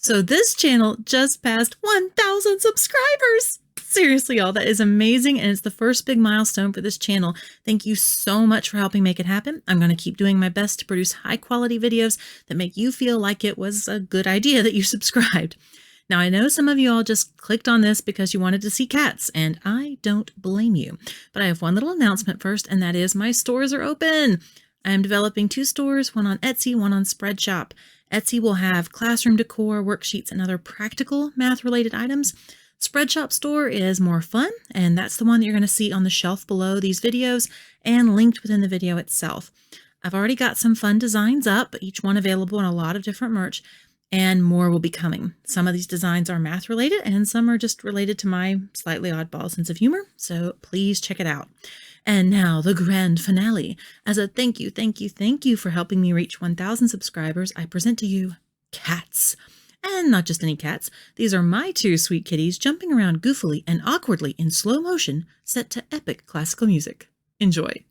So this channel just passed 1,000 subscribers. Seriously, y'all, that is amazing, and it's the first big milestone for this channel. Thank you so much for helping make it happen. I'm going to keep doing my best to produce high-quality videos that make you feel like it was a good idea that you subscribed. Now, I know some of you all just clicked on this because you wanted to see cats, and I don't blame you. But I have one little announcement first, and that is my stores are open. I am developing 2 stores, one on Etsy, one on Spreadshop. Etsy will have classroom decor, worksheets, and other practical math-related items. Spreadshop store is more fun, and that's the one that you're going to see on the shelf below these videos and linked within the video itself. I've already got some fun designs up, each one available in a lot of different merch, and more will be coming. Some of these designs are math-related, and some are just related to my slightly oddball sense of humor, so please check it out. And now the grand finale. As a thank you for helping me reach 1,000 subscribers, I present to you cats. And not just any cats. These are my 2 sweet kitties jumping around goofily and awkwardly in slow motion set to epic classical music. Enjoy.